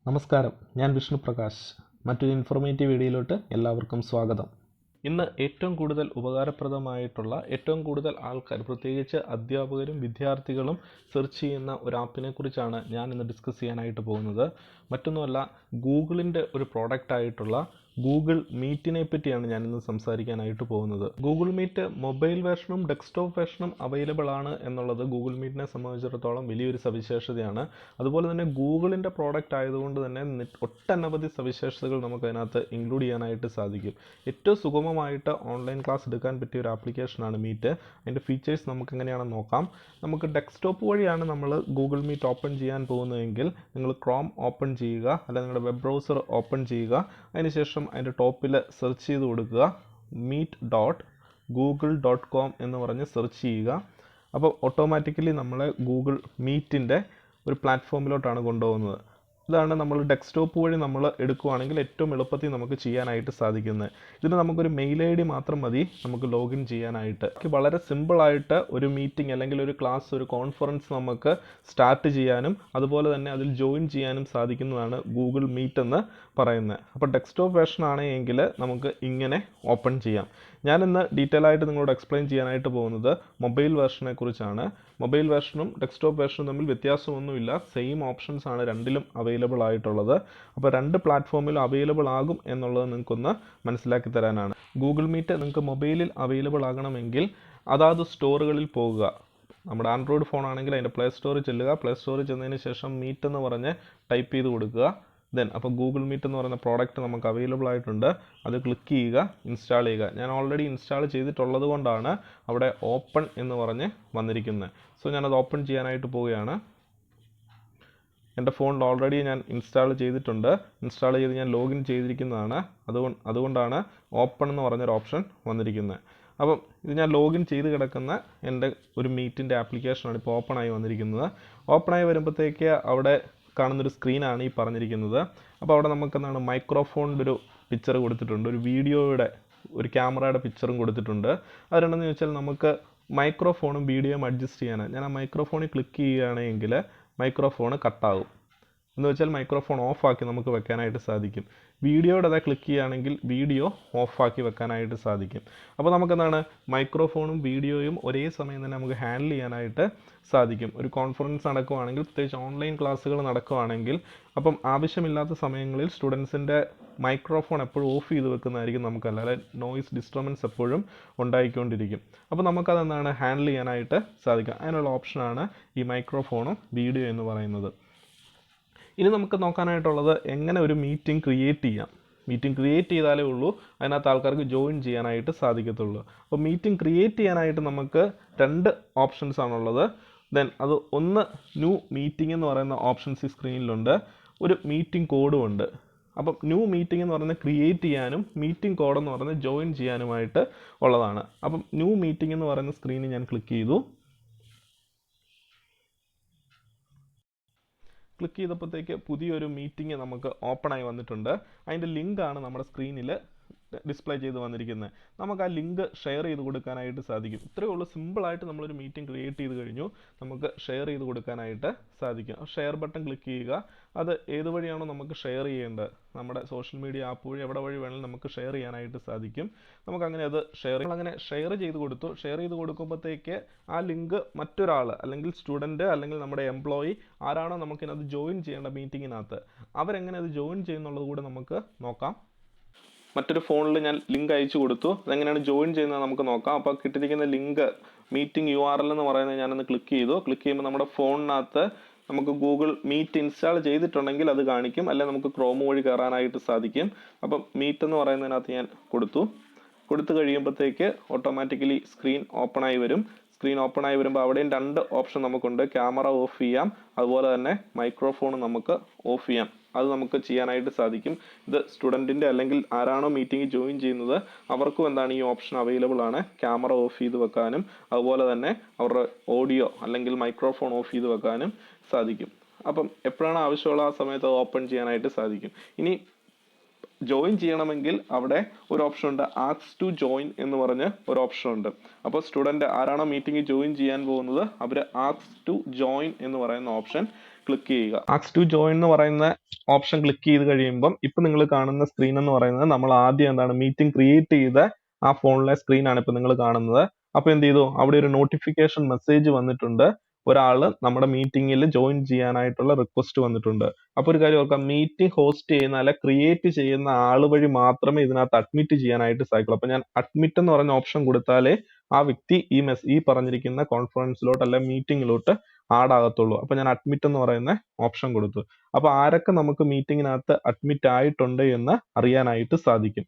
നമസ്കാരം, ഞാൻ വിഷ്ണു പ്രകാശ്. മറ്റൊരു ഇൻഫോർമേറ്റീവ് വീഡിയോയിലോട്ട് എല്ലാവർക്കും സ്വാഗതം. ഇന്ന് ഏറ്റവും കൂടുതൽ ഉപകാരപ്രദമായിട്ടുള്ള ഏറ്റവും കൂടുതൽ ആൾക്കാർ, പ്രത്യേകിച്ച് അധ്യാപകരും വിദ്യാർത്ഥികളും സെർച്ച് ചെയ്യുന്ന ഒരു ആപ്പിനെ കുറിച്ചാണ് ഞാൻ ഇന്ന് ഡിസ്കസ് ചെയ്യാനായിട്ട് പോകുന്നത്. മറ്റൊന്നുമല്ല, ഗൂഗിളിൻ്റെ ഒരു പ്രോഡക്റ്റ് ആയിട്ടുള്ള ഗൂഗിൾ മീറ്റിനെ പറ്റിയാണ് ഞാനിന്ന് സംസാരിക്കാനായിട്ട് പോകുന്നത്. ഗൂഗിൾ മീറ്റ് മൊബൈൽ വേർഷനും ഡെസ്ക്ടോപ്പ് വേർഷനും അവൈലബിൾ ആണ് എന്നുള്ളത് ഗൂഗിൾ മീറ്റിനെ സംബന്ധിച്ചിടത്തോളം വലിയൊരു സവിശേഷതയാണ്. അതുപോലെ തന്നെ ഗൂഗിളിൻ്റെ പ്രോഡക്റ്റ് ആയതുകൊണ്ട് തന്നെ ഒട്ടനവധി സവിശേഷതകൾ നമുക്ക് അതിനകത്ത് ഇൻക്ലൂഡ് ചെയ്യാനായിട്ട് സാധിക്കും. ഏറ്റവും സുഗമമായിട്ട് ഓൺലൈൻ ക്ലാസ് എടുക്കാൻ പറ്റിയ ഒരു ആപ്ലിക്കേഷനാണ് മീറ്റ്. അതിൻ്റെ ഫീച്ചേഴ്സ് നമുക്ക് എങ്ങനെയാണെന്ന് നോക്കാം. നമുക്ക് ഡെസ്ക്ടോപ്പ് വഴിയാണ് നമ്മൾ ഗൂഗിൾ മീറ്റ് ഓപ്പൺ ചെയ്യാൻ പോകുന്നതെങ്കിൽ നിങ്ങൾ ക്രോം ഓപ്പൺ ചെയ്യുക, അല്ലെങ്കിൽ നിങ്ങളുടെ വെബ് ബ്രൗസർ ഓപ്പൺ ചെയ്യുക. അതിനുശേഷം അതിൻ്റെ ടോപ്പിൽ സെർച്ച് ചെയ്ത് കൊടുക്കുക meet.google.com എന്ന് പറഞ്ഞ് സെർച്ച് ചെയ്യുക. അപ്പോൾ ഓട്ടോമാറ്റിക്കലി നമ്മളെ ഗൂഗിൾ മീറ്റിൻ്റെ ഒരു പ്ലാറ്റ്ഫോമിലോട്ടാണ് കൊണ്ടുപോകുന്നത്. ഇതാണ് നമ്മൾ ഡെസ്ക്ടോപ്പ് വഴി നമ്മൾ എടുക്കുകയാണെങ്കിൽ ഏറ്റവും എളുപ്പത്തിൽ നമുക്ക് ചെയ്യാനായിട്ട് സാധിക്കുന്നത്. ഇതിന് നമുക്കൊരു മെയിൽ ID മാത്രം മതി നമുക്ക് ലോഗിൻ ചെയ്യാനായിട്ട്. വളരെ സിമ്പിളായിട്ട് ഒരു മീറ്റിംഗ് അല്ലെങ്കിൽ ഒരു ക്ലാസ്, ഒരു കോൺഫറൻസ് നമുക്ക് സ്റ്റാർട്ട് ചെയ്യാനും അതുപോലെ തന്നെ അതിൽ ജോയിൻ ചെയ്യാനും സാധിക്കുന്നതാണ് ഗൂഗിൾ മീറ്റ് എന്ന് പറയുന്നത്. അപ്പോൾ ഡെസ്ക്ടോപ്പ് വേർഷൻ ആണെങ്കിൽ നമുക്ക് ഇങ്ങനെ ഓപ്പൺ ചെയ്യാം. ഞാനിന്ന് ഡീറ്റെയിൽ ആയിട്ട് നിങ്ങളോട് എക്സ്പ്ലെയിൻ ചെയ്യാനായിട്ട് പോകുന്നത് മൊബൈൽ വേർഷനെ കുറിച്ചാണ്. മൊബൈൽ വേർഷനും ഡെസ്ക്ടോപ്പ് വേർഷനും തമ്മിൽ വ്യത്യാസമൊന്നുമില്ല, സെയിം ഓപ്ഷൻസ് ആണ് രണ്ടിലും അവൈലബിൾ ആയിട്ടുള്ളത്. അപ്പോൾ രണ്ട് പ്ലാറ്റ്ഫോമിലും അവൈലബിൾ ആകും എന്നുള്ളത് നിങ്ങൾക്കൊന്ന് മനസ്സിലാക്കി തരാനാണ്. ഗൂഗിൾ മീറ്റ് നിങ്ങൾക്ക് മൊബൈലിൽ അവൈലബിൾ ആകണമെങ്കിൽ അതാത് സ്റ്റോറുകളിൽ പോകുക. നമ്മുടെ ആൻഡ്രോയിഡ് ഫോൺ ആണെങ്കിൽ അതിൻ്റെ പ്ലേ സ്റ്റോറിൽ ചെല്ലുക. പ്ലേ സ്റ്റോറിൽ ചെന്നതിന് ശേഷം മീറ്റ് എന്ന് പറഞ്ഞ് ടൈപ്പ് ചെയ്ത് കൊടുക്കുക. അപ്പോൾ ഗൂഗിൾ മീറ്റ് എന്ന് പറയുന്ന പ്രോഡക്റ്റ് നമുക്ക് അവൈലബിൾ ആയിട്ടുണ്ട്. അത് ക്ലിക്ക് ചെയ്യുക, ഇൻസ്റ്റാൾ ചെയ്യുക. ഞാൻ ഓൾറെഡി ഇൻസ്റ്റാൾ ചെയ്തിട്ടുള്ളത് കൊണ്ടാണ് അവിടെ ഓപ്പൺ എന്ന് പറഞ്ഞ് വന്നിരിക്കുന്നത്. സോ ഞാനത് ഓപ്പൺ ചെയ്യാനായിട്ട് പോവുകയാണ്. എൻ്റെ ഫോണിൽ ഓൾറെഡി ഞാൻ ഇൻസ്റ്റാൾ ചെയ്തിട്ടുണ്ട്. ഇൻസ്റ്റാൾ ചെയ്ത് ഞാൻ ലോഗിൻ ചെയ്തിരിക്കുന്നതാണ്. അതുകൊണ്ടാണ് ഓപ്പൺ എന്ന് പറഞ്ഞൊരു ഓപ്ഷൻ വന്നിരിക്കുന്നത്. അപ്പം ഇത് ഞാൻ ലോഗിൻ ചെയ്ത് കിടക്കുന്ന എൻ്റെ ഒരു മീറ്റിൻ്റെ ആപ്ലിക്കേഷനാണ് ഇപ്പോൾ ഓപ്പണായി വന്നിരിക്കുന്നത്. ഓപ്പണായി വരുമ്പോഴത്തേക്ക് അവിടെ കാണുന്നൊരു സ്ക്രീനാണ് ഈ പറഞ്ഞിരിക്കുന്നത്. അപ്പോൾ അവിടെ നമുക്ക് എന്താണ് മൈക്രോഫോണിൻ്റെ ഒരു പിക്ചർ കൊടുത്തിട്ടുണ്ട്, ഒരു വീഡിയോയുടെ ഒരു ക്യാമറയുടെ പിക്ചറും കൊടുത്തിട്ടുണ്ട്. അത് രണ്ടെന്ന് ചോദിച്ചാൽ നമുക്ക് മൈക്രോഫോണും വീഡിയോയും അഡ്ജസ്റ്റ് ചെയ്യാനാണ്. ഞാൻ ആ മൈക്രോഫോണിൽ ക്ലിക്ക് ചെയ്യുകയാണെങ്കിൽ മൈക്രോഫോൺ കട്ടാവും. എന്ന് വെച്ചാൽ മൈക്രോഫോൺ ഓഫാക്കി നമുക്ക് വെക്കാനായിട്ട് സാധിക്കും. വീഡിയോയുടെ അതാ ക്ലിക്ക് ചെയ്യുകയാണെങ്കിൽ വീഡിയോ ഓഫാക്കി വെക്കാനായിട്ട് സാധിക്കും. അപ്പോൾ നമുക്കെന്താണ് മൈക്രോഫോണും വീഡിയോയും ഒരേ സമയം തന്നെ നമുക്ക് ഹാൻഡിൽ ചെയ്യാനായിട്ട് സാധിക്കും. ഒരു കോൺഫറൻസ് നടക്കുകയാണെങ്കിൽ, പ്രത്യേകിച്ച് ഓൺലൈൻ ക്ലാസ്സുകൾ നടക്കുകയാണെങ്കിൽ, അപ്പം ആവശ്യമില്ലാത്ത സമയങ്ങളിൽ സ്റ്റുഡൻസിൻ്റെ മൈക്രോഫോൺ എപ്പോഴും ഓഫ് ചെയ്ത് വെക്കുന്നതായിരിക്കും നമുക്കല്ലാതെ നോയിസ് ഡിസ്റ്റർബൻസ് എപ്പോഴും ഉണ്ടായിക്കൊണ്ടിരിക്കും. അപ്പോൾ നമുക്കതെന്താണ് ഹാൻഡിൽ ചെയ്യാനായിട്ട് സാധിക്കും. അതിനുള്ള ഓപ്ഷനാണ് ഈ മൈക്രോഫോണും വീഡിയോ എന്ന് പറയുന്നത്. ഇനി നമുക്ക് നോക്കാനായിട്ടുള്ളത് എങ്ങനെ ഒരു മീറ്റിംഗ് ക്രിയേറ്റ് ചെയ്യാം. മീറ്റിംഗ് ക്രിയേറ്റ് ചെയ്താലേ ഉള്ളൂ അതിനകത്ത് ആൾക്കാർക്ക് ജോയിൻ ചെയ്യാനായിട്ട് സാധിക്കത്തുള്ളൂ. അപ്പോൾ മീറ്റിംഗ് ക്രിയേറ്റ് ചെയ്യാനായിട്ട് നമുക്ക് രണ്ട് ഓപ്ഷൻസ് ആണുള്ളത്. അത് ഒന്ന് ന്യൂ മീറ്റിംഗ് എന്ന് പറയുന്ന ഓപ്ഷൻസ് ഈ സ്ക്രീനിലുണ്ട്. ഒരു മീറ്റിംഗ് കോഡും ഉണ്ട്. അപ്പം ന്യൂ മീറ്റിംഗ് എന്ന് പറയുന്നത് ക്രിയേറ്റ് ചെയ്യാനും മീറ്റിംഗ് കോഡ് എന്ന് പറയുന്നത് ജോയിൻ ചെയ്യാനുമായിട്ട് ഉള്ളതാണ്. അപ്പം ന്യൂ മീറ്റിംഗ് എന്ന് പറയുന്ന സ്ക്രീനിൽ ഞാൻ ക്ലിക്ക് ചെയ്തു. ക്ലിക്ക് ചെയ്തപ്പോഴത്തേക്ക് പുതിയൊരു മീറ്റിംഗ് നമുക്ക് ഓപ്പണായി വന്നിട്ടുണ്ട്. അതിൻ്റെ ലിങ്കാണ് നമ്മുടെ സ്ക്രീനിൽ ഡിസ്പ്ലേ ചെയ്ത് വന്നിരിക്കുന്നത്. നമുക്ക് ആ ലിങ്ക് ഷെയർ ചെയ്ത് കൊടുക്കാനായിട്ട് സാധിക്കും. ഇത്രയേ ഉള്ളൂ. സിമ്പിളായിട്ട് നമ്മളൊരു മീറ്റിംഗ് ക്രിയേറ്റ് ചെയ്ത് കഴിഞ്ഞു നമുക്ക് ഷെയർ ചെയ്ത് കൊടുക്കാനായിട്ട് സാധിക്കും. ഷെയർ ബട്ടൺ ക്ലിക്ക് ചെയ്യുക. അത് ഏത് വഴിയാണോ നമുക്ക് ഷെയർ ചെയ്യേണ്ടത്, നമ്മുടെ സോഷ്യൽ മീഡിയ ആപ്പ് വഴി എവിടെ വഴി വേണമെങ്കിലും നമുക്ക് ഷെയർ ചെയ്യാനായിട്ട് സാധിക്കും. നമുക്കങ്ങനെ അത് അങ്ങനെ ഷെയർ ചെയ്ത് കൊടുത്തു. ഷെയർ ചെയ്ത് കൊടുക്കുമ്പോഴത്തേക്ക് ആ ലിങ്ക് മറ്റൊരാൾ, അല്ലെങ്കിൽ സ്റ്റുഡൻറ്റ്, അല്ലെങ്കിൽ നമ്മുടെ എംപ്ലോയി ആരാണോ നമുക്കിനത് ജോയിൻ ചെയ്യേണ്ട മീറ്റിങ്ങിനകത്ത്, അവരെങ്ങനെ അത് ജോയിൻ ചെയ്യുന്നുള്ളത് കൂടെ നമുക്ക് നോക്കാം. മറ്റൊരു ഫോണിൽ ഞാൻ ലിങ്ക് അയച്ചു കൊടുത്തു. അതെങ്ങനെയാണ് ജോയിൻ ചെയ്യുന്നത് നമുക്ക് നോക്കാം. അപ്പോൾ കിട്ടിയിരിക്കുന്ന ലിങ്ക് മീറ്റിംഗ് URL എന്ന് പറയുന്നത് ഞാനൊന്ന് ക്ലിക്ക് ചെയ്തു. ക്ലിക്ക് ചെയ്യുമ്പോൾ നമ്മുടെ ഫോണിനകത്ത് നമുക്ക് ഗൂഗിൾ മീറ്റ് ഇൻസ്റ്റാൾ ചെയ്തിട്ടുണ്ടെങ്കിൽ അത് കാണിക്കും, അല്ലെങ്കിൽ നമുക്ക് ക്രോം വഴി കയറാനായിട്ട് സാധിക്കും. അപ്പം മീറ്റ് എന്ന് പറയുന്നതിനകത്ത് ഞാൻ കൊടുത്തു കഴിയുമ്പോഴത്തേക്ക് ഓട്ടോമാറ്റിക്കലി സ്ക്രീൻ ഓപ്പണായി വരും. സ്ക്രീൻ ഓപ്പണായി വരുമ്പോൾ അവിടെയും രണ്ട് ഓപ്ഷൻ നമുക്കുണ്ട്. ക്യാമറ ഓഫ് ചെയ്യാം, അതുപോലെ തന്നെ മൈക്രോഫോൺ നമുക്ക് ഓഫ് ചെയ്യാം. അത് നമുക്ക് ചെയ്യാനായിട്ട് സാധിക്കും. ഇത് സ്റ്റുഡൻറ്റിൻ്റെ അല്ലെങ്കിൽ ആരാണോ മീറ്റിംഗ് ജോയിൻ ചെയ്യുന്നത് അവർക്കും എന്താണ് ഈ ഓപ്ഷൻ അവൈലബിൾ ആണ്. ക്യാമറ ഓഫ് ചെയ്ത് വെക്കാനും അതുപോലെ തന്നെ അവരുടെ ഓഡിയോ അല്ലെങ്കിൽ മൈക്രോഫോൺ ഓഫ് ചെയ്ത് വെക്കാനും സാധിക്കും. അപ്പം എപ്പോഴാണ് ആവശ്യമുള്ള ആ സമയത്ത് ഓപ്പൺ ചെയ്യാനായിട്ട് സാധിക്കും. ഇനി ജോയിൻ ചെയ്യണമെങ്കിൽ അവിടെ ഒരു ഓപ്ഷൻ ഉണ്ട്, ആസ്ക് ടു ജോയിൻ എന്ന് പറഞ്ഞ് ഒരു ഓപ്ഷൻ ഉണ്ട്. അപ്പോൾ സ്റ്റുഡൻറ്റ് ആരാണോ മീറ്റിംഗ് ജോയിൻ ചെയ്യാൻ പോകുന്നത് അവർ ആസ്ക് ടു ജോയിൻ എന്ന് പറയുന്ന ഓപ്ഷൻ ക്ലിക്ക് ചെയ്യുക. ആക്സ് ടു ജോയിൻ എന്ന് പറയുന്ന ഓപ്ഷൻ ക്ലിക്ക് ചെയ്ത് കഴിയുമ്പം ഇപ്പം നിങ്ങൾ കാണുന്ന സ്ക്രീൻ എന്ന് പറയുന്നത് നമ്മൾ ആദ്യം എന്താണ് മീറ്റിംഗ് ക്രിയേറ്റ് ചെയ്ത ആ ഫോണിലെ സ്ക്രീനാണ് ഇപ്പം നിങ്ങൾ കാണുന്നത്. അപ്പോൾ എന്ത് ചെയ്തു, അവിടെ ഒരു നോട്ടിഫിക്കേഷൻ മെസ്സേജ് വന്നിട്ടുണ്ട്, ഒരാൾ നമ്മുടെ മീറ്റിംഗിൽ ജോയിൻ ചെയ്യാനായിട്ടുള്ള റിക്വസ്റ്റ് വന്നിട്ടുണ്ട്. അപ്പോൾ ഒരു കാര്യം ഓർക്കാം, മീറ്റിംഗ് ഹോസ്റ്റ് ചെയ്യുന്ന അല്ലെ ക്രിയേറ്റ് ചെയ്യുന്ന ആൾ വഴി മാത്രമേ ഇതിനകത്ത് അഡ്മിറ്റ് ചെയ്യാനായിട്ട് സാധിക്കുള്ളൂ. അപ്പോൾ ഞാൻ അഡ്മിറ്റ് എന്ന് പറഞ്ഞ ഓപ്ഷൻ കൊടുത്താലേ ആ വ്യക്തി ഈ പറഞ്ഞിരിക്കുന്ന കോൺഫറൻസിലോട്ട് അല്ലെ മീറ്റിംഗിലോട്ട് ആഡ് ആകത്തുള്ളൂ. അപ്പോൾ ഞാൻ അഡ്മിറ്റ് എന്ന് പറയുന്ന ഓപ്ഷൻ കൊടുത്തു. അപ്പോൾ ആരൊക്കെ നമുക്ക് മീറ്റിംഗിനകത്ത് അഡ്മിറ്റ് ആയിട്ടുണ്ട് എന്ന് അറിയാനായിട്ട് സാധിക്കും.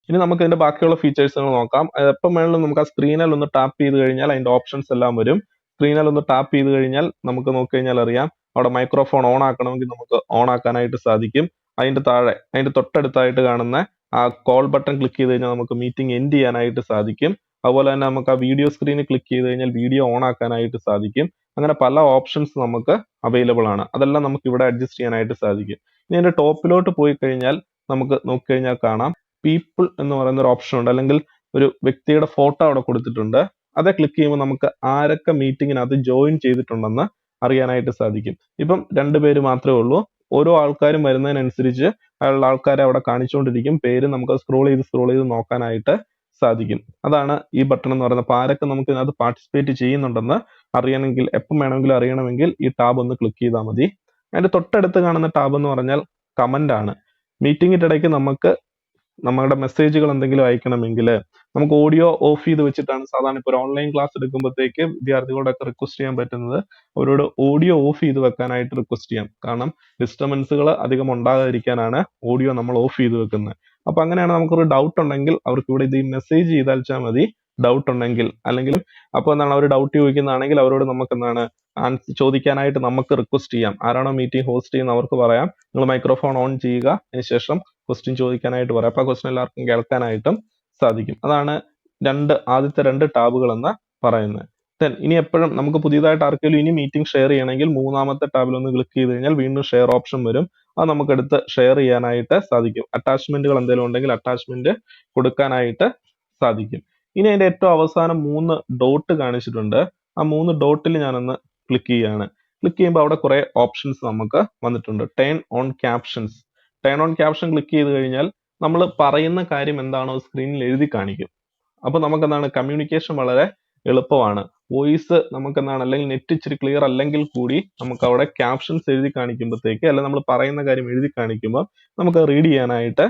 ഇനി നമുക്ക് ഇതിന്റെ ബാക്കിയുള്ള ഫീച്ചേഴ്സുകൾ നോക്കാം. എപ്പം വേണമെങ്കിലും നമുക്ക് ആ സ്ക്രീനിൽ ഒന്ന് ടാപ്പ് ചെയ്ത് കഴിഞ്ഞാൽ അതിന്റെ ഓപ്ഷൻസ് എല്ലാം വരും. സ്ക്രീനിൽ ഒന്ന് ടാപ്പ് ചെയ്ത് കഴിഞ്ഞാൽ നമുക്ക് നോക്കിക്കഴിഞ്ഞാൽ അറിയാം, അവിടെ മൈക്രോഫോൺ ഓൺ ആക്കണമെങ്കിൽ നമുക്ക് ഓൺ ആക്കാനായിട്ട് സാധിക്കും. അതിന്റെ തൊട്ടടുത്തായിട്ട് കാണുന്ന ആ കോൾ ബട്ടൺ ക്ലിക്ക് ചെയ്ത് കഴിഞ്ഞാൽ നമുക്ക് മീറ്റിംഗ് എൻഡ് ചെയ്യാനായിട്ട് സാധിക്കും. അതുപോലെ തന്നെ നമുക്ക് ആ വീഡിയോ സ്ക്രീനിൽ ക്ലിക്ക് ചെയ്ത് കഴിഞ്ഞാൽ വീഡിയോ ഓൺ ആക്കാനായിട്ട് സാധിക്കും. അങ്ങനെ പല ഓപ്ഷൻസ് നമുക്ക് അവൈലബിൾ ആണ്. അതെല്ലാം നമുക്ക് ഇവിടെ അഡ്ജസ്റ്റ് ചെയ്യാനായിട്ട് സാധിക്കും. ഇനി അതിന്റെ ടോപ്പിലോട്ട് പോയി കഴിഞ്ഞാൽ നമുക്ക് നോക്കിക്കഴിഞ്ഞാൽ കാണാം, പീപ്പിൾ എന്ന് പറയുന്ന ഒരു ഓപ്ഷൻ ഉണ്ട്, അല്ലെങ്കിൽ ഒരു വ്യക്തിയുടെ ഫോട്ടോ അവിടെ കൊടുത്തിട്ടുണ്ട്. അത് ക്ലിക്ക് ചെയ്യുമ്പോൾ നമുക്ക് ആരൊക്കെ മീറ്റിങ്ങിനകത്ത് ജോയിൻ ചെയ്തിട്ടുണ്ടെന്ന് അറിയാനായിട്ട് സാധിക്കും. ഇപ്പം 2 പേര് മാത്രമേ ഉള്ളൂ. ഓരോ ആൾക്കാരും വരുന്നതിനനുസരിച്ച് അയാളുടെ ആൾക്കാരെ അവിടെ കാണിച്ചുകൊണ്ടിരിക്കും. പേര് നമുക്ക് സ്ക്രോൾ ചെയ്ത് നോക്കാനായിട്ട് സാധിക്കും. അതാണ് ഈ ബട്ടൺ എന്ന് പറയുന്നത്. അപ്പോൾ ആരൊക്കെ നമുക്ക് ഇതിനകത്ത് പാർട്ടിസിപ്പേറ്റ് ചെയ്യുന്നുണ്ടെന്ന് അറിയണമെങ്കിൽ, എപ്പം വേണമെങ്കിലും അറിയണമെങ്കിൽ ഈ ടാബ് ഒന്ന് ക്ലിക്ക് ചെയ്താൽ മതി. അതിന്റെ തൊട്ടടുത്ത് കാണുന്ന ടാബ് എന്ന് പറഞ്ഞാൽ കമന്റ് ആണ്. മീറ്റിംഗിന്റെ ഇടയ്ക്ക് നമുക്ക് നമ്മുടെ മെസ്സേജുകൾ എന്തെങ്കിലും അയക്കണമെങ്കിൽ നമുക്ക് ഓഡിയോ ഓഫ് ചെയ്ത് വെച്ചിട്ടാണ് സാധാരണ ഇപ്പോൾ ഒരു ഓൺലൈൻ ക്ലാസ് എടുക്കുമ്പോഴത്തേക്ക് വിദ്യാർത്ഥികളോടൊക്കെ റിക്വസ്റ്റ് ചെയ്യാൻ പറ്റുന്നത്, അവരോട് ഓഡിയോ ഓഫ് ചെയ്ത് വെക്കാനായിട്ട് റിക്വസ്റ്റ് ചെയ്യാം. കാരണം ഡിസ്റ്റർബൻസുകൾ അധികം ഉണ്ടാകാതിരിക്കാനാണ് ഓഡിയോ നമ്മൾ ഓഫ് ചെയ്ത് വെക്കുന്നത്. അപ്പൊ അങ്ങനെയാണ് നമുക്കൊരു ഡൗട്ട് ഉണ്ടെങ്കിൽ അവർക്ക് ഇവിടെ ഇത് മെസ്സേജ് ചെയ്താൽ മതി, ഡൗട്ട് ഉണ്ടെങ്കിൽ. അല്ലെങ്കിൽ അപ്പോൾ എന്താണ് അവർ ഡൗട്ട് ചോദിക്കുന്നതാണെങ്കിൽ അവരോട് നമുക്ക് എന്താണ് ചോദിക്കാനായിട്ട് നമുക്ക് റിക്വസ്റ്റ് ചെയ്യാം. ആരാണോ മീറ്റിംഗ് ഹോസ്റ്റ് ചെയ്യുന്നത് അവർക്ക് പറയാം, നിങ്ങൾ മൈക്രോഫോൺ ഓൺ ചെയ്യുക, അതിനുശേഷം ക്വസ്റ്റ്യൻ ചോദിക്കാനായിട്ട് പറയാം. അപ്പോൾ ക്വസ്റ്റ്യൻ എല്ലാവർക്കും കേൾക്കാനായിട്ടും സാധിക്കും. അതാണ് ആദ്യത്തെ 2 ടാബുകൾ എന്ന് പറയുന്നത്. ഇനി എപ്പോഴും നമുക്ക് പുതിയതായിട്ട് ആർക്കെങ്കിലും ഇനി മീറ്റിംഗ് ഷെയർ ചെയ്യണമെങ്കിൽ 3ാമത്തെ ടാബിൽ ഒന്ന് ക്ലിക്ക് ചെയ്ത് കഴിഞ്ഞാൽ വീണ്ടും ഷെയർ ഓപ്ഷൻ വരും. അത് നമുക്ക് എടുത്ത് ഷെയർ ചെയ്യാനായിട്ട് സാധിക്കും. അറ്റാച്ച്മെന്റുകൾ എന്തെങ്കിലും ഉണ്ടെങ്കിൽ അറ്റാച്ച്മെന്റ് കൊടുക്കാനായിട്ട് സാധിക്കും. ഇനി അതിന്റെ ഏറ്റവും അവസാനം 3 ഡോട്ട് കാണിച്ചിട്ടുണ്ട്. ആ 3 ഡോട്ടിൽ ഞാനൊന്ന് ക്ലിക്ക് ചെയ്യുകയാണ്. ക്ലിക്ക് ചെയ്യുമ്പോൾ അവിടെ കുറെ ഓപ്ഷൻസ് നമുക്ക് വന്നിട്ടുണ്ട്. Turn on captions. Turn on caption click ചെയ്ത് കഴിഞ്ഞാൽ നമ്മൾ പറയുന്ന കാര്യം എന്താണോ സ്ക്രീനിൽ എഴുതി കാണിക്കും. അപ്പോൾ നമുക്ക് എന്താണ് കമ്മ്യൂണിക്കേഷൻ വളരെ എളുപ്പമാണ്. വോയിസ് നമുക്ക് എന്താണ്, അല്ലെങ്കിൽ നെറ്റ് ഇച്ചിരി ക്ലിയർ അല്ലെങ്കിൽ കൂടി നമുക്ക് അവിടെ ക്യാപ്ഷൻസ് എഴുതി കാണിക്കുമ്പോഴത്തേക്ക്, അല്ലെങ്കിൽ നമ്മൾ പറയുന്ന കാര്യം എഴുതി കാണിക്കുമ്പോൾ നമുക്ക് റീഡ് ചെയ്യാനായിട്ട്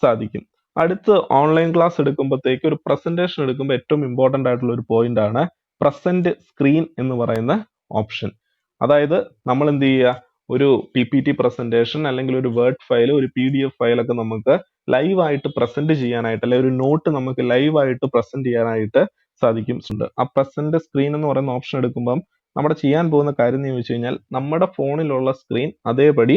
സാധിക്കും. അടുത്ത് ഓൺലൈൻ ക്ലാസ് എടുക്കുമ്പോഴത്തേക്ക് ഒരു പ്രസന്റേഷൻ എടുക്കുമ്പോൾ ഏറ്റവും ഇമ്പോർട്ടന്റ് ആയിട്ടുള്ള ഒരു പോയിന്റ് ആണ് പ്രസന്റ് സ്ക്രീൻ എന്ന് പറയുന്ന ഓപ്ഷൻ. അതായത് നമ്മൾ എന്ത് ചെയ്യുക, ഒരു PPT പ്രസന്റേഷൻ അല്ലെങ്കിൽ ഒരു വേർഡ് ഫയൽ, ഒരു PDF ഫയലൊക്കെ നമുക്ക് ലൈവായിട്ട് പ്രസന്റ് ചെയ്യാനായിട്ട്, അല്ലെങ്കിൽ ഒരു നോട്ട് നമുക്ക് ലൈവായിട്ട് പ്രസന്റ് ചെയ്യാനായിട്ട് സാധിക്കും. ആ പ്രസന്റ് സ്ക്രീൻ എന്ന് പറയുന്ന ഓപ്ഷൻ എടുക്കുമ്പം നമ്മുടെ ചെയ്യാൻ പോകുന്ന കാര്യം എന്ന് ചോദിച്ചു കഴിഞ്ഞാൽ നമ്മുടെ ഫോണിലുള്ള സ്ക്രീൻ അതേപടി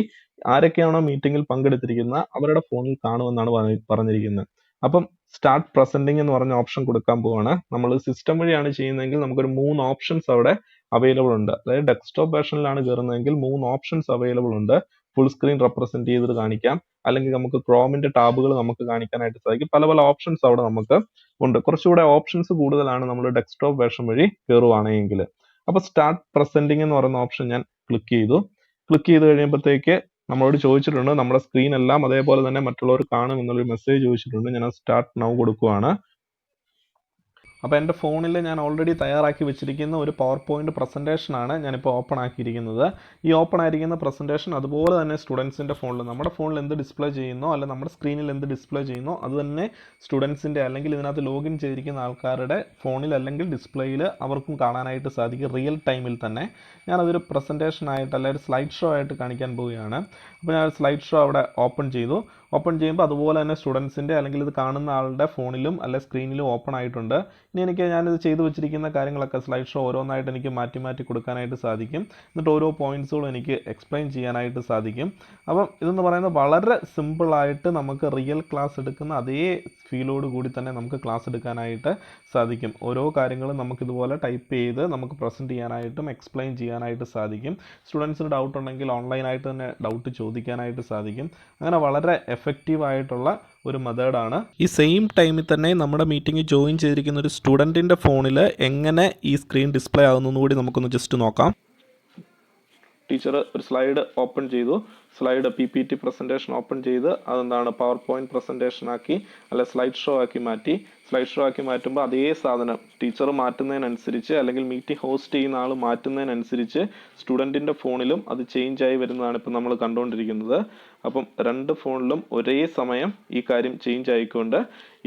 ആരൊക്കെയാണോ മീറ്റിംഗിൽ പങ്കെടുത്തിരിക്കുന്ന അവരുടെ ഫോണിൽ കാണുമെന്നാണ് പറഞ്ഞിരിക്കുന്നത്. അപ്പം സ്റ്റാർട്ട് പ്രസന്റിംഗ് എന്ന് പറഞ്ഞ ഓപ്ഷൻ കൊടുക്കാൻ പോവാണ്. നമ്മൾ സിസ്റ്റം വഴിയാണ് ചെയ്യുന്നതെങ്കിൽ നമുക്കൊരു 3 ഓപ്ഷൻസ് അവിടെ അവൈലബിൾ ഉണ്ട്. അതായത് ഡെസ്ക്ടോപ്പ് വേർഷനിലാണ് കയറുന്നതെങ്കിൽ 3 ഓപ്ഷൻസ് അവൈലബിൾ ഉണ്ട്. ഫുൾ സ്ക്രീൻ റെപ്രസെന്റ് ചെയ്തിട്ട് കാണിക്കാം, അല്ലെങ്കിൽ നമുക്ക് ക്രോമിന്റെ ടാബുകൾ നമുക്ക് കാണിക്കാനായിട്ട് സാധിക്കും. പല പല ഓപ്ഷൻസ് അവിടെ നമുക്ക് ഉണ്ട്. കുറച്ചുകൂടെ ഓപ്ഷൻസ് കൂടുതലാണ് നമ്മൾ ഡെസ്ക്ടോപ്പ് വേർഷൻ വഴി കയറുവാണെങ്കിൽ. അപ്പൊ സ്റ്റാർട്ട് പ്രസന്റിംഗ് എന്ന് പറയുന്ന ഓപ്ഷൻ ഞാൻ ക്ലിക്ക് ചെയ്തു. ക്ലിക്ക് ചെയ്ത് കഴിയുമ്പോഴത്തേക്ക് നമ്മളോട് ചോദിച്ചിട്ടുണ്ട് നമ്മുടെ സ്ക്രീൻ എല്ലാം അതേപോലെ തന്നെ മറ്റുള്ളവർ കാണും എന്നുള്ളൊരു മെസ്സേജ് ചോദിച്ചിട്ടുണ്ട്. ഞാൻ സ്റ്റാർട്ട് നൗ കൊടുക്കുവാണ്. അപ്പോൾ എൻ്റെ ഫോണിൽ ഞാൻ ഓൾറെഡി തയ്യാറാക്കി വെച്ചിരിക്കുന്ന ഒരു പവർ പോയിന്റ് പ്രസൻറ്റേഷനാണ് ഞാനിപ്പോൾ ഓപ്പൺ ആക്കിയിരിക്കുന്നത്. ഈ ഓപ്പൺ ആയിരിക്കുന്ന പ്രസൻറ്റേഷൻ അതുപോലെ തന്നെ സ്റ്റുഡൻസിൻ്റെ ഫോണിൽ, നമ്മുടെ ഫോണിൽ എന്ത് ഡിസ്പ്ലേ ചെയ്യുന്നോ അല്ലെങ്കിൽ നമ്മുടെ സ്ക്രീനിൽ എന്ത് ഡിസ്പ്ലേ ചെയ്യുന്നോ അത് തന്നെ സ്റ്റുഡൻസിൻ്റെ അല്ലെങ്കിൽ ഇതിനകത്ത് ലോഗിൻ ചെയ്തിരിക്കുന്ന ആൾക്കാരുടെ ഫോണിൽ അല്ലെങ്കിൽ ഡിസ്പ്ലേയിൽ അവർക്കും കാണാനായിട്ട് സാധിക്കും റിയൽ ടൈമിൽ തന്നെ. ഞാനതൊരു പ്രസൻറ്റേഷനായിട്ട് അല്ലെങ്കിൽ ഒരു സ്ലൈഡ് ഷോ ആയിട്ട് കാണിക്കാൻ പോവുകയാണ്. അപ്പോൾ ഞാൻ സ്ലൈഡ് ഷോ അവിടെ ഓപ്പൺ ചെയ്തു. ഓപ്പൺ ചെയ്യുമ്പോൾ അതുപോലെ തന്നെ സ്റ്റുഡൻസിൻ്റെ അല്ലെങ്കിൽ ഇത് കാണുന്ന ആളുടെ ഫോണിലും അല്ലെ സ്ക്രീനിലും ഓപ്പൺ ആയിട്ടുണ്ട്. ഇനി ഞാനിത് ചെയ്തു വെച്ചിരിക്കുന്ന കാര്യങ്ങളൊക്കെ സ്ലൈഡ് ഷോ ഓരോന്നായിട്ട് എനിക്ക് മാറ്റി മാറ്റി കൊടുക്കാനായിട്ട് സാധിക്കും. എന്നിട്ട് ഓരോ പോയിന്റ്സുകളും എനിക്ക് എക്സ്പ്ലെയിൻ ചെയ്യാനായിട്ട് സാധിക്കും. അപ്പം ഇതെന്ന് പറയുന്നത് വളരെ സിമ്പിളായിട്ട് നമുക്ക് റിയൽ ക്ലാസ് എടുക്കുന്ന അതേ ഫീലോട് കൂടി തന്നെ നമുക്ക് ക്ലാസ് എടുക്കാനായിട്ട് സാധിക്കും. ഓരോ കാര്യങ്ങളും നമുക്കിതുപോലെ ടൈപ്പ് ചെയ്ത് നമുക്ക് പ്രസൻറ്റ് ചെയ്യാനായിട്ടും എക്സ്പ്ലെയിൻ ചെയ്യാനായിട്ട് സാധിക്കും. സ്റ്റുഡൻസിന് ഡൗട്ട് ഉണ്ടെങ്കിൽ ഓൺലൈനായിട്ട് തന്നെ ഡൗട്ട് ചോദിക്കാനായിട്ട് സാധിക്കും. അങ്ങനെ വളരെ എഫക്റ്റീവായിട്ടുള്ള ഒരു മെത്തേഡാണ്. ഈ സെയിം ടൈമിൽ തന്നെ നമ്മുടെ മീറ്റിംഗിൽ ജോയിൻ ചെയ്തിരിക്കുന്ന ഒരു സ്റ്റുഡൻറ്റിൻ്റെ ഫോണിൽ എങ്ങനെ ഈ സ്ക്രീൻ ഡിസ്പ്ലേ ആകുന്നതെന്ന് കൂടി നമുക്കൊന്ന് ജസ്റ്റ് നോക്കാം. ടീച്ചർ ഒരു സ്ലൈഡ് ഓപ്പൺ ചെയ്തു, സ്ലൈഡ് PPT പ്രസൻറ്റേഷൻ ഓപ്പൺ ചെയ്ത് അതെന്താണ് പവർ പോയിന്റ് പ്രസൻറ്റേഷൻ ആക്കി അല്ലെ സ്ലൈഡ് ഷോ ആക്കി മാറ്റി. സ്ലൈഡ് ഷോ ആക്കി മാറ്റുമ്പോൾ അതേ സാധനം ടീച്ചർ മാറ്റുന്നതിനനുസരിച്ച് അല്ലെങ്കിൽ മീറ്റിംഗ് ഹോസ്റ്റ് ചെയ്യുന്ന ആൾ മാറ്റുന്നതിനനുസരിച്ച് സ്റ്റുഡൻറ്റിൻ്റെ ഫോണിലും അത് ചേഞ്ച് ആയി വരുന്നതാണ് ഇപ്പം നമ്മൾ കണ്ടുകൊണ്ടിരിക്കുന്നത്. അപ്പം രണ്ട് ഫോണിലും ഒരേ സമയം ഈ കാര്യം ചേഞ്ച് ആയിക്കൊണ്ട്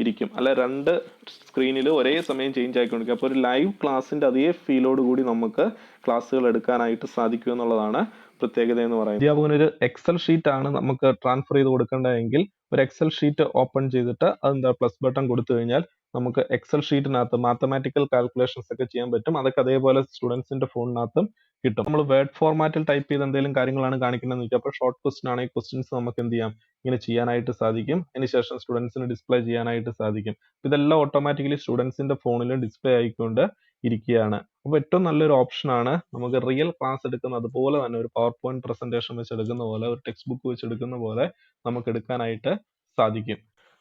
ഇരിക്കും, അല്ലെ രണ്ട് സ്ക്രീനിൽ ഒരേ സമയം ചേഞ്ച് ആയിക്കൊണ്ടിരിക്കും. അപ്പോൾ ഒരു ലൈവ് ക്ലാസ്സിൻ്റെ അതേ ഫീലോട് കൂടി നമുക്ക് ക്ലാസ്സുകൾ എടുക്കാനായിട്ട് സാധിക്കും എന്നുള്ളതാണ് പ്രത്യേകത എന്ന് പറയുന്നത്. അധ്യാപകൻ ഒരു എക്സൽ ഷീറ്റ് ആണ് നമുക്ക് ട്രാൻസ്ഫർ ചെയ്ത് കൊടുക്കേണ്ടതെങ്കിൽ ഒരു എക്സൽ ഷീറ്റ് ഓപ്പൺ ചെയ്തിട്ട് അതെന്താ പ്ലസ് ബട്ടൺ കൊടുത്തു കഴിഞ്ഞാൽ നമുക്ക് എക്സൽ ഷീറ്റിനകത്ത് മാത്തമാറ്റിക്കൽ കാൽക്കുലേഷൻസ് ഒക്കെ ചെയ്യാൻ പറ്റും. അതൊക്കെ അതേപോലെ സ്റ്റുഡൻസിന്റെ ഫോണിനകത്തും കിട്ടും. നമ്മൾ വേർഡ് ഫോർമാറ്റിൽ ടൈപ്പ് ചെയ്ത് എന്തെങ്കിലും കാര്യങ്ങളാണ് കാണിക്കുന്നതെന്ന് വെച്ചാൽ അപ്പോൾ ഷോർട്ട് ക്വസ്റ്റൻ ആണെങ്കിൽ ക്വസ്റ്റ്യൻസ് നമുക്ക് എന്ത് ചെയ്യാം, ഇങ്ങനെ ചെയ്യാനായിട്ട് സാധിക്കും. അതിനുശേഷം സ്റ്റുഡൻസിന് ഡിസ്പ്ലേ ചെയ്യാനായിട്ട് സാധിക്കും. ഇതെല്ലാം ഓട്ടോമാറ്റിക്കലി സ്റ്റുഡൻസിന്റെ ഫോണിൽ ഡിസ്പ്ലേ ആയിക്കൊണ്ട് ഇരിക്കുകയാണ്. അപ്പോൾ ഏറ്റവും നല്ലൊരു ഓപ്ഷനാണ് നമുക്ക് റിയൽ ക്ലാസ് എടുക്കുന്ന അതുപോലെ തന്നെ ഒരു പവർ പോയിന്റ് പ്രസന്റേഷൻ വെച്ച് എടുക്കുന്ന പോലെ ഒരു ടെക്സ്റ്റ് ബുക്ക് വെച്ച് എടുക്കുന്ന പോലെ നമുക്ക് എടുക്കാനായിട്ട് സാധിക്കും.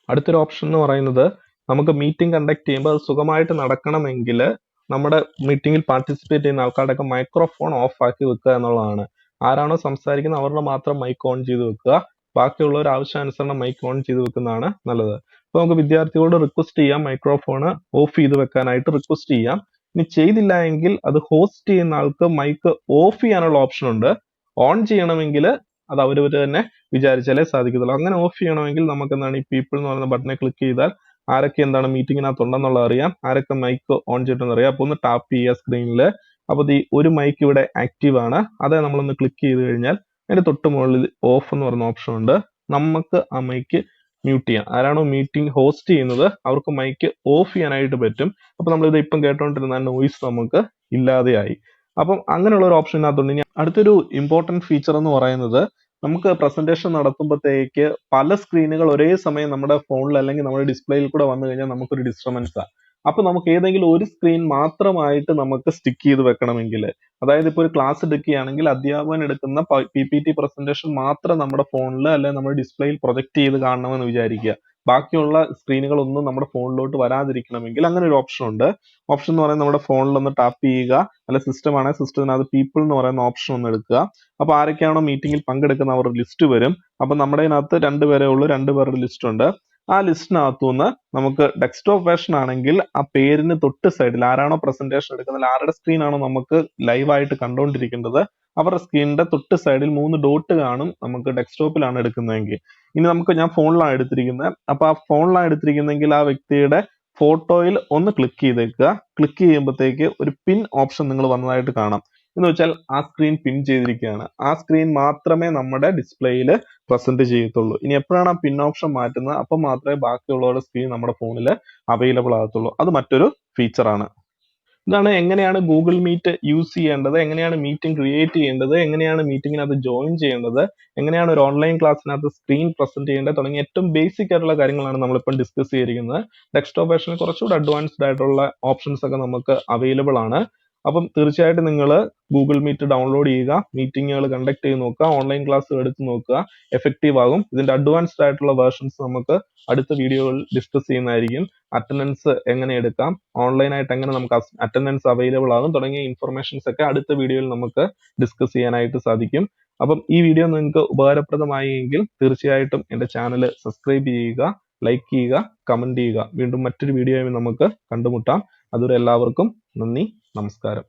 അടുത്തൊരു ഓപ്ഷൻ എന്ന് പറയുന്നത് നമുക്ക് മീറ്റിംഗ് കണ്ടക്ട് ചെയ്യുമ്പോൾ അത് സുഖമായിട്ട് നടക്കണമെങ്കിൽ നമ്മുടെ മീറ്റിംഗിൽ പാർട്ടിസിപ്പേറ്റ് ചെയ്യുന്ന ആൾക്കാരുടെയൊക്കെ മൈക്രോഫോൺ ഓഫ് ആക്കി വെക്കുക എന്നുള്ളതാണ്. ആരാണോ സംസാരിക്കുന്നത് അവരുടെ മാത്രം മൈക്ക് ഓൺ ചെയ്ത് വെക്കുക, ബാക്കിയുള്ളവർ ആവശ്യാനുസരണം മൈക്ക് ഓൺ ചെയ്ത് വെക്കുന്നതാണ് നല്ലത്. അപ്പോൾ നമുക്ക് വിദ്യാർത്ഥികളോട് റിക്വസ്റ്റ് ചെയ്യാം മൈക്രോഫോൺ ഓഫ് ചെയ്ത് വെക്കാനായിട്ട് റിക്വസ്റ്റ് ചെയ്യാം. ഇനി ചെയ്തില്ല എങ്കിൽ അത് ഹോസ്റ്റ് ചെയ്യുന്ന ആൾക്ക് മൈക്ക് ഓഫ് ചെയ്യാനുള്ള ഓപ്ഷൻ ഉണ്ട്. ഓൺ ചെയ്യണമെങ്കിൽ അത് അവർ തന്നെ വിചാരിച്ചാലേ സാധിക്കത്തുള്ളൂ. അങ്ങനെ ഓഫ് ചെയ്യണമെങ്കിൽ നമുക്ക് എന്താണ് ഈ പീപ്പിൾ എന്ന് പറയുന്ന ബട്ടനെ ക്ലിക്ക് ചെയ്താൽ ആരൊക്കെ എന്താണ് മീറ്റിങ്ങിനകത്ത് ഉണ്ടെന്നുള്ളത് അറിയാം, ആരൊക്കെ മൈക്ക് ഓൺ ചെയ്തിട്ടെന്ന് അറിയാം. അപ്പോൾ ഒന്ന് ടാപ്പ് ചെയ്യുക സ്ക്രീനിൽ. അപ്പോൾ ഈ ഒരു മൈക്ക് ഇവിടെ ആക്റ്റീവ് ആണ്, അതേ നമ്മളൊന്ന് ക്ലിക്ക് ചെയ്ത് കഴിഞ്ഞാൽ അതിന്റെ തൊട്ട് മുകളിൽ ഓഫ് എന്ന് പറയുന്ന ഓപ്ഷൻ ഉണ്ട്. നമുക്ക് ആ മൈക്ക് മ്യൂട്ട് ചെയ്യാം. ആരാണോ മീറ്റിംഗ് ഹോസ്റ്റ് ചെയ്യുന്നത് അവർക്ക് മൈക്ക് ഓഫ് ചെയ്യാനായിട്ട് പറ്റും. അപ്പോൾ നമ്മളിത് ഇപ്പം കേട്ടോണ്ടിരുന്ന നോയിസ് നമുക്ക് ഇല്ലാതെയായി. അപ്പം അങ്ങനെയുള്ള ഒരു ഓപ്ഷൻ ഇതിനകത്തുണ്ട്. ഇനി അടുത്തൊരു ഇമ്പോർട്ടൻറ്റ് ഫീച്ചർ എന്ന് പറയുന്നത് നമുക്ക് പ്രസന്റേഷൻ നടത്തുമ്പോഴത്തേക്ക് പല സ്ക്രീനുകൾ ഒരേ സമയം നമ്മുടെ ഫോണിൽ അല്ലെങ്കിൽ നമ്മുടെ ഡിസ്പ്ലേയിൽ കൂടെ വന്നു കഴിഞ്ഞാൽ നമുക്കൊരു ഡിസ്റ്റർബൻസാണ്. അപ്പൊ നമുക്ക് ഏതെങ്കിലും ഒരു സ്ക്രീൻ മാത്രമായിട്ട് നമുക്ക് സ്റ്റിക്ക് ചെയ്ത് വെക്കണമെങ്കിൽ, അതായത് ഇപ്പോൾ ഒരു ക്ലാസ് എടുക്കുകയാണെങ്കിൽ അധ്യാപകൻ എടുക്കുന്ന PPT പ്രസന്റേഷൻ മാത്രം നമ്മുടെ ഫോണിൽ അല്ലെങ്കിൽ നമ്മുടെ ഡിസ്പ്ലേയിൽ പ്രൊജക്ട് ചെയ്ത് കാണണമെന്ന് വിചാരിക്കുക. ബാക്കിയുള്ള സ്ക്രീനുകളൊന്നും നമ്മുടെ ഫോണിലോട്ട് വരാതിരിക്കണമെങ്കിൽ അങ്ങനെ ഒരു ഓപ്ഷൻ ഉണ്ട്. ഓപ്ഷൻ എന്ന് പറയുന്നത് നമ്മുടെ ഫോണിൽ ഒന്ന് ടാപ്പ് ചെയ്യുക, അല്ല സിസ്റ്റം ആണെങ്കിൽ സിസ്റ്റത്തിനകത്ത് പീപ്പിൾ എന്ന് പറയുന്ന ഓപ്ഷൻ ഒന്ന് എടുക്കുക. അപ്പോൾ ആരൊക്കെയാണോ മീറ്റിംഗിൽ പങ്കെടുക്കുന്ന അവരുടെ ലിസ്റ്റ് വരും. അപ്പൊ നമ്മുടെ ഇതിനകത്ത് 2 പേരേ ഉള്ളൂ, 2 പേരുടെ ലിസ്റ്റ് ഉണ്ട്. ആ ലിസ്റ്റിനകത്തുനിന്ന് നമുക്ക് ഡെസ്ക്ടോപ്പ് വേർഷൻ ആണെങ്കിൽ ആ പേരിന് തൊട്ട് സൈഡിൽ ആരാണോ പ്രസന്റേഷൻ എടുക്കുന്നത്, ആരുടെ സ്ക്രീൻ ആണോ നമുക്ക് ലൈവായിട്ട് കണ്ടുകൊണ്ടിരിക്കേണ്ടത് അവരുടെ സ്ക്രീനിന്റെ തൊട്ട് സൈഡിൽ 3 ഡോട്ട് കാണും നമുക്ക് ഡെസ്ക്ടോപ്പിലാണ് എടുക്കുന്നതെങ്കിൽ. ഇനി ഞാൻ ഫോണിലാണ് എടുത്തിരിക്കുന്നത്. അപ്പൊ ആ ഫോണിലാണ് എടുത്തിരിക്കുന്നതെങ്കിൽ ആ വ്യക്തിയുടെ ഫോട്ടോയിൽ ഒന്ന് ക്ലിക്ക് ചെയ്തേക്കുക. ക്ലിക്ക് ചെയ്യുമ്പോഴത്തേക്ക് ഒരു പിൻ ഓപ്ഷൻ നിങ്ങൾ വന്നതായിട്ട് കാണാം. എന്ന് വെച്ചാൽ ആ സ്ക്രീൻ പിൻ ചെയ്തിരിക്കുകയാണ്. ആ സ്ക്രീൻ മാത്രമേ നമ്മുടെ ഡിസ്പ്ലേയിൽ പ്രസന്റ് ചെയ്യത്തുള്ളൂ. ഇനി എപ്പോഴാണ് ആ പിൻ ഓപ്ഷൻ മാറ്റുന്നത് അപ്പം മാത്രമേ ബാക്കിയുള്ളവരുടെ സ്ക്രീൻ നമ്മുടെ ഫോണിൽ അവൈലബിൾ ആകത്തുള്ളൂ. അത് മറ്റൊരു ഫീച്ചറാണ്. ഇതാണ് എങ്ങനെയാണ് ഗൂഗിൾ മീറ്റ് യൂസ് ചെയ്യേണ്ടത്, എങ്ങനെയാണ് മീറ്റിംഗ് ക്രിയേറ്റ് ചെയ്യേണ്ടത്, എങ്ങനെയാണ് മീറ്റിങ്ങിനകത്ത് ജോയിൻ ചെയ്യേണ്ടത്, എങ്ങനെയാണ് ഒരു ഓൺലൈൻ ക്ലാസ്സിനകത്ത് സ്ക്രീൻ പ്രസന്റ് ചെയ്യേണ്ടത് തുടങ്ങിയ ഏറ്റവും ബേസിക് ആയിട്ടുള്ള കാര്യങ്ങളാണ് നമ്മളിപ്പം ഡിസ്കസ് ചെയ്തിരിക്കുന്നത്. ഡെസ്ക്ടോപ്പ് വേർഷനിൽ കുറച്ചുകൂടി അഡ്വാൻസ്ഡ് ആയിട്ടുള്ള ഓപ്ഷൻസ് ഒക്കെ നമുക്ക് അവൈലബിൾ ആണ്. അപ്പം തീർച്ചയായിട്ടും നിങ്ങൾ ഗൂഗിൾ മീറ്റ് ഡൗൺലോഡ് ചെയ്യുക, മീറ്റിങ്ങുകൾ കണ്ടക്ട് ചെയ്ത് നോക്കുക, ഓൺലൈൻ ക്ലാസ്സുകൾ എടുത്ത് നോക്കുക, എഫക്റ്റീവ് ആകും. ഇതിന്റെ അഡ്വാൻസ്ഡ് ആയിട്ടുള്ള വേർഷൻസ് നമുക്ക് അടുത്ത വീഡിയോകളിൽ ഡിസ്കസ് ചെയ്യുന്നതായിരിക്കും. അറ്റൻഡൻസ് എങ്ങനെ എടുക്കാം, ഓൺലൈനായിട്ട് എങ്ങനെ നമുക്ക് അറ്റൻഡൻസ് അവൈലബിൾ ആകും തുടങ്ങിയ ഇൻഫർമേഷൻസ് ഒക്കെ അടുത്ത വീഡിയോയിൽ നമുക്ക് ഡിസ്കസ് ചെയ്യാനായിട്ട് സാധിക്കും. അപ്പം ഈ വീഡിയോ നിങ്ങൾക്ക് ഉപകാരപ്രദമായെങ്കിൽ തീർച്ചയായിട്ടും എൻ്റെ ചാനൽ സബ്സ്ക്രൈബ് ചെയ്യുക, ലൈക്ക് ചെയ്യുക, കമന്റ് ചെയ്യുക. വീണ്ടും മറ്റൊരു വീഡിയോയുമായി നമുക്ക് കണ്ടുമുട്ടാം. അതുവരെ എല്ലാവർക്കും നന്ദി, നമസ്കാരം.